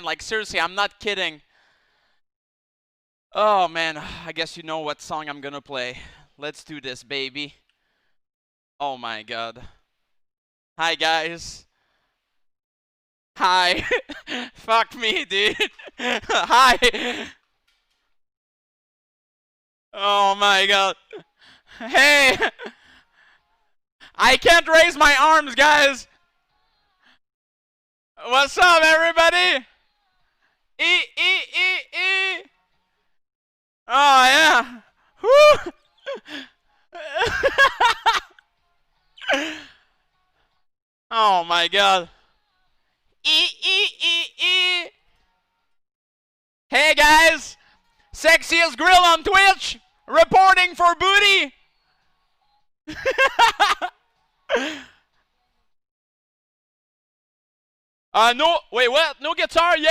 Like, seriously, I'm not kidding. Oh, man. I guess you know what song I'm gonna play. Let's do this, baby. Oh, my God. Hi, guys. Hi. Fuck me, dude. Hi. Oh, my God. Hey. I can't raise my arms, guys. What's up, everybody? E. Oh, yeah. Woo. Oh, my God. E. Hey, guys. Sexiest grill on Twitch. Reporting for booty. No, wait, what? No guitar? Yeah.